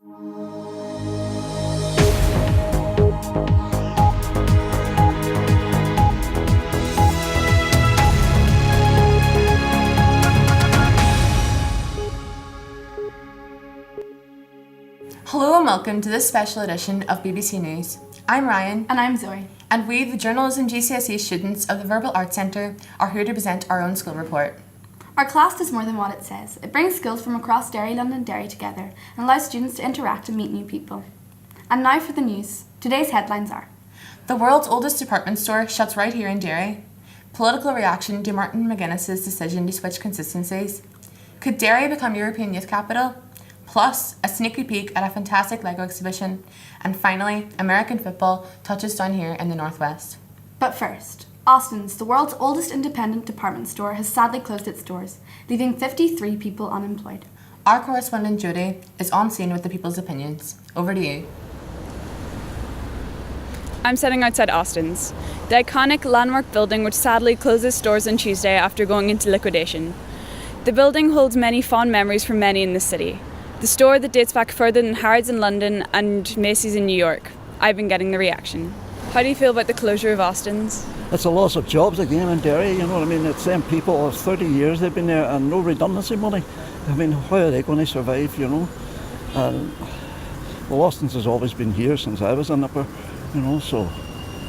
Hello and welcome to this special edition of BBC News. I'm Ryan. And I'm Zoe. And we, the Journalism GCSE students of the Verbal Arts Centre, are here to present our own school report. Our class does more than what it says. It brings skills from across Derry, London, Derry together and allows students to interact and meet new people. And now for the news. Today's headlines are: The world's oldest department store shuts right here in Derry. Political reaction to Martin McGuinness's decision to switch consistencies. Could Derry become European Youth Capital? Plus, a sneaky peek at a fantastic Lego exhibition. And finally, American football touches down here in the Northwest. But first, Austin's, the world's oldest independent department store, has sadly closed its doors, leaving 53 people unemployed. Our correspondent Jodie is on scene with the people's opinions. Over to you. I'm sitting outside Austin's, the iconic landmark building which sadly closed its doors on Tuesday after going into liquidation. The building holds many fond memories for many in the city. The store that dates back further than Harrods in London and Macy's in New York. I've been getting the reaction. How do you feel about the closure of Austin's? It's a loss of jobs again in Derry, you know what I mean? It's them people, 30 years they've been there and no redundancy money. I mean, how are they going to survive, you know? Well, Austin's has always been here since I was in upper, you know, so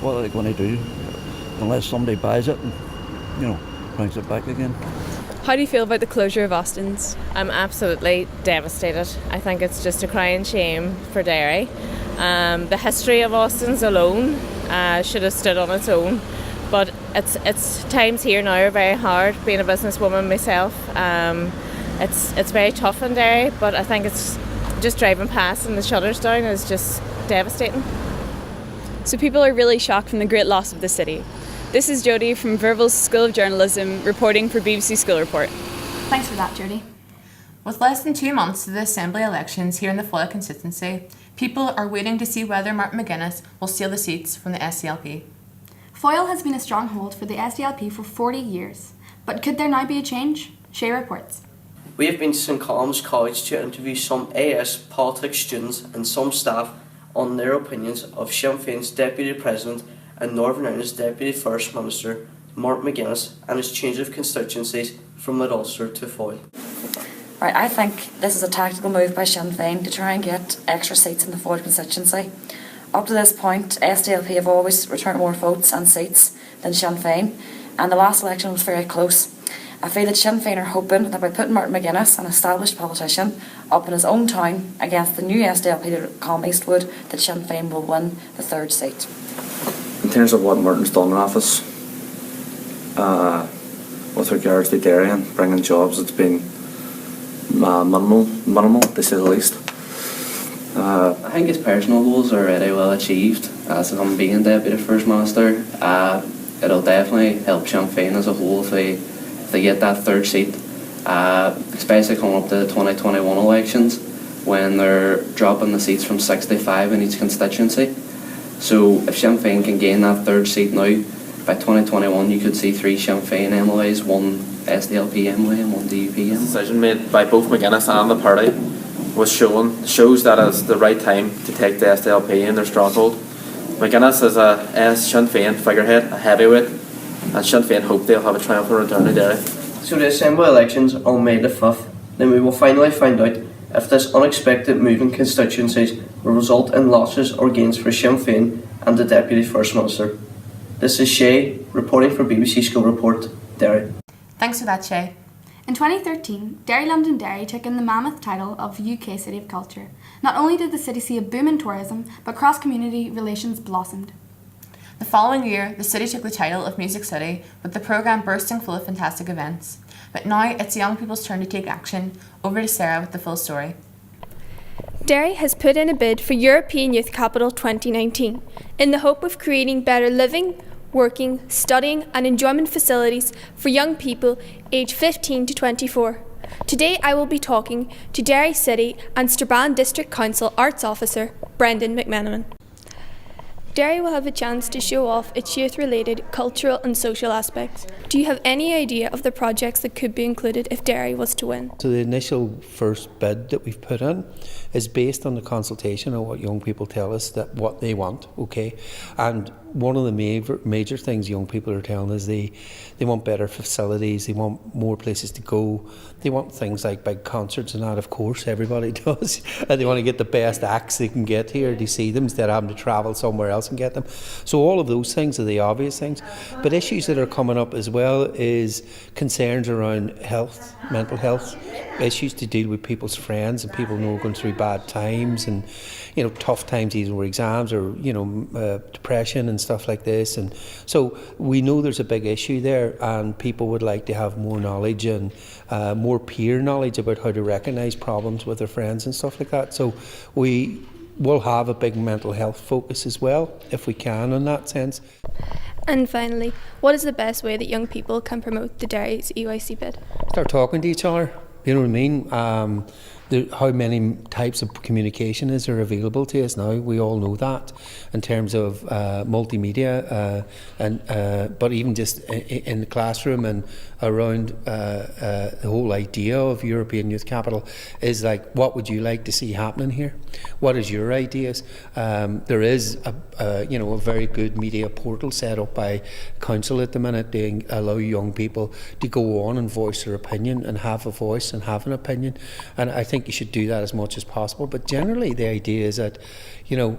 what are they going to do? Unless somebody buys it and, you know, brings it back again. How do you feel about the closure of Austin's? I'm absolutely devastated. I think it's just a crying shame for Derry. The history of Austin's alone should have stood on its own, but it's times here now are very hard. Being a businesswoman myself, it's very tough in Derry, but I think it's just driving past and the shutters down is just devastating. So people are really shocked from the great loss of the city. This is Jodie from Verval's School of Journalism reporting for BBC School Report. Thanks for that, Jodie. With less than 2 months to the Assembly elections here in the Foyle constituency, people are waiting to see whether Martin McGuinness will steal the seats from the SDLP. Foyle has been a stronghold for the SDLP for 40 years, but could there now be a change? Shay reports. We have been to St Columb's College to interview some AS politics students and some staff on their opinions of Sinn Féin's Deputy President and Northern Ireland's Deputy First Minister, Martin McGuinness, and his change of constituencies from Mid Ulster to Foyle. Right, I think this is a tactical move by Sinn Féin to try and get extra seats in the Foyle constituency. Up to this point, SDLP have always returned more votes and seats than Sinn Féin, and the last election was very close. I feel that Sinn Féin are hoping that by putting Martin McGuinness, an established politician, up in his own town against the new SDLP to come Eastwood, that Sinn Féin will win the third seat. In terms of what Martin's done in office, with regards to Derry and bringing jobs, it's been minimal to say the least. I think his personal goals are really well achieved as him being Deputy First Minister. It'll definitely help Sinn Féin as a whole if they get that third seat, especially coming up to the 2021 elections when they're dropping the seats from 65 in each constituency. So if Sinn Féin can gain that third seat now, by 2021 you could see 3 Sinn Féin MLAs, 1 SDLP MLA and 1 DUP MLA. The decision made by both McGuinness and the party shows that it's the right time to take the SDLP in their stronghold. McGuinness is a Sinn Féin figurehead, a heavyweight, and Sinn Féin hope they'll have a triumphant return to Derry. So the Assembly elections on May the 5th, then we will finally find out if this unexpected move in constituencies will result in losses or gains for Sinn Féin and the Deputy First Minister. This is Shay, reporting for BBC School Report, Derry. Thanks for that, Shay. In 2013, Derry London Derry took in the mammoth title of UK City of Culture. Not only did the city see a boom in tourism, but cross-community relations blossomed. The following year, the city took the title of Music City, with the programme bursting full of fantastic events. But now it's young people's turn to take action. Over to Sara with the full story. Derry has put in a bid for European Youth Capital 2019 in the hope of creating better living, working, studying and enjoyment facilities for young people aged 15 to 24. Today I will be talking to Derry City and Strabane District Council Arts Officer Brendan McMenamin. Derry will have a chance to show off its youth-related cultural and social aspects. Do you have any idea of the projects that could be included if Derry was to win? So the initial first bid that we've put in is based on the consultation of what young people tell us that what they want, okay? And one of the major things young people are telling us, they want better facilities, they want more places to go, they want things like big concerts and that, of course, everybody does. And they want to get the best acts they can get here to see them instead of having to travel somewhere else and get them. So all of those things are the obvious things. But issues that are coming up as well is concerns around health, mental health, issues to deal with people's friends and people going through bad times and, you know, tough times even with exams or, you know, depression and stuff like this. And so we know there's a big issue there, and people would like to have more knowledge and more peer knowledge about how to recognise problems with their friends and stuff like that. So we will have a big mental health focus as well, if we can, in that sense. And finally, what is the best way that young people can promote the Derry's EYC bid? Start talking to each other, you know what I mean? How many types of communication is there available to us now? We all know that in terms of multimedia, but even just in the classroom and around the whole idea of European Youth Capital is like, what would you like to see happening here? What is your ideas? There is a very good media portal set up by council at the minute to allow young people to go on and voice their opinion and have a voice and have an opinion, and I think you should do that as much as possible. But generally the idea is that, you know,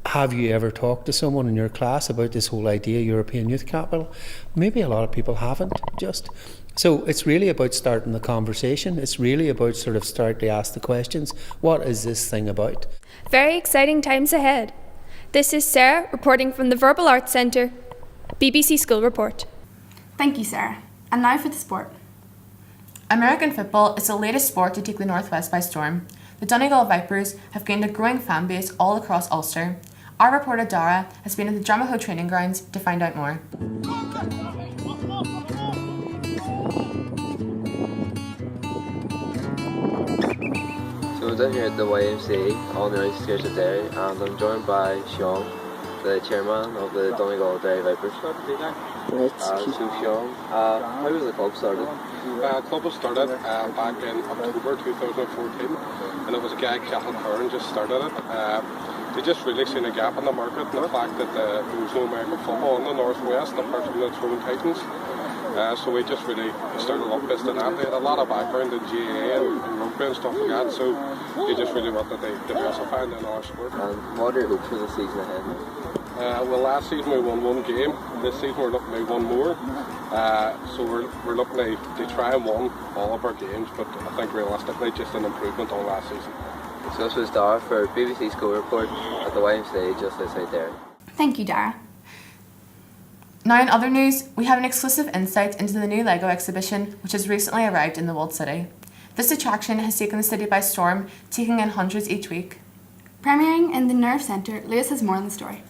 have you ever talked to someone in your class about this whole idea, European Youth Capital? Maybe a lot of people haven't, just. So it's really about starting the conversation. It's really about sort of start to ask the questions. What is this thing about? Very exciting times ahead. This is Sarah reporting from the Verbal Arts Centre, BBC School Report. Thank you, Sarah. And now for the sport. American football is the latest sport to take the Northwest by storm. The Donegal Vipers have gained a growing fan base all across Ulster. Our reporter Dara has been at the Drumahoe training grounds to find out more. So I'm down here at the YMCA on the outskirts of Derry, and I'm joined by Sean, the chairman of the Donegal Derry Vipers. So Sean, how was the club started? The club was started back in October 2014, and it was a guy, Cathal Curran, just started it. They just really seen a gap in the market, and the fact that there was no American football in the Northwest apart from the Tyrone Titans. So we just really started up based on that. They had a lot of background in GAA and rugby and stuff like that, so they just really wanted to diversify in our sport. And what are your hopes for the season ahead? Well, last season we won one game. This season we're looking to one more. So we're looking to try and win all of our games, but I think realistically just an improvement on last season. So this was Dara for BBC School Report at the YMCA just outside Derry. Thank you, Dara. Now in other news, we have an exclusive insight into the new LEGO exhibition which has recently arrived in the Walled City. This attraction has taken the city by storm, taking in hundreds each week. Premiering in the Nerve Centre, Lewis has more on the story.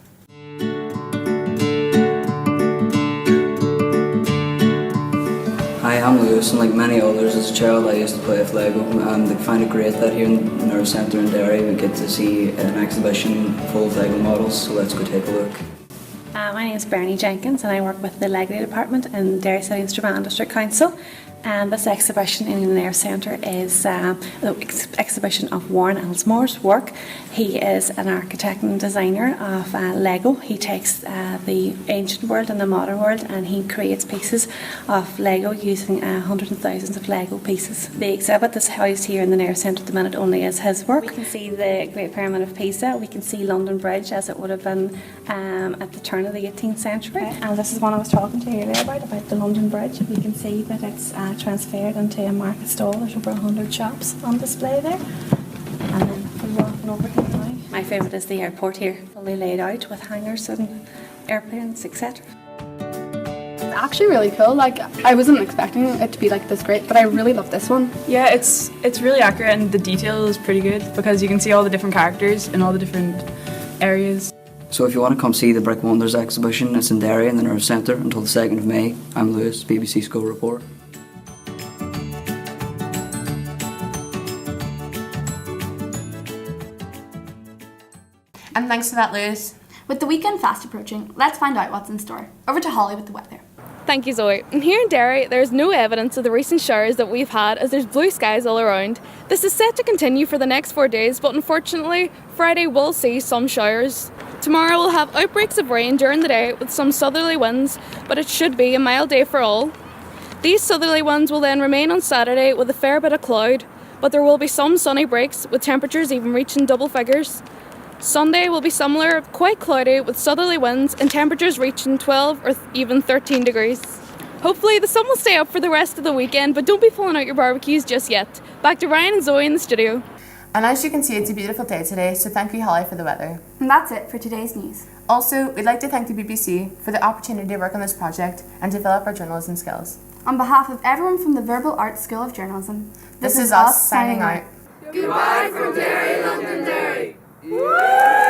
Hi, I'm Lewis, and like many others, as a child I used to play with Lego, and I find it great that here in the Nerve Centre in Derry we get to see an exhibition full of Lego models, so let's go take a look. My name is Bernie Jenkins and I work with the Lego department in Derry City and Strabane District Council, and this exhibition in the Nerve Centre is an exhibition of Warren Elsmore's work. He is an architect and designer of Lego. He takes the ancient world and the modern world and he creates pieces of Lego using hundreds and thousands of Lego pieces. The exhibit that's housed here in the Nerve Centre at the minute only is his work. We can see the Great Pyramid of Pisa, we can see London Bridge as it would have been at the turn of the 18th century. And this is one I was talking to you earlier about the London Bridge. We can see that it's transferred into a market stall. There's over 100 shops on display there. And then we're walking over here now. My favourite is the airport here, fully laid out with hangars and airplanes, etc. It's actually really cool. Like, I wasn't expecting it to be like this great, but I really love this one. Yeah, it's really accurate and the detail is pretty good because you can see all the different characters in all the different areas. So if you want to come see the Brick Wonders exhibition, it's in Derry in the Nerve Centre until the 2nd of May. I'm Lewis, BBC School Report. And thanks for that, Lewis. With the weekend fast approaching, let's find out what's in store. Over to Holly with the weather. Thank you, Zoe. And here in Derry, there's no evidence of the recent showers that we've had, as there's blue skies all around. This is set to continue for the next 4 days, but unfortunately, Friday will see some showers. Tomorrow we'll have outbreaks of rain during the day with some southerly winds, but it should be a mild day for all. These southerly winds will then remain on Saturday with a fair bit of cloud, but there will be some sunny breaks with temperatures even reaching double figures. Sunday will be similar, quite cloudy with southerly winds and temperatures reaching 12 or even 13 degrees. Hopefully the sun will stay up for the rest of the weekend, but don't be pulling out your barbecues just yet. Back to Ryan and Zoe in the studio. And as you can see, it's a beautiful day today, so thank you, Holly, for the weather. And that's it for today's news. Also, we'd like to thank the BBC for the opportunity to work on this project and develop our journalism skills. On behalf of everyone from the Verbal Arts School of Journalism, this is us signing out. Goodbye from Derry, Londonderry. Woo!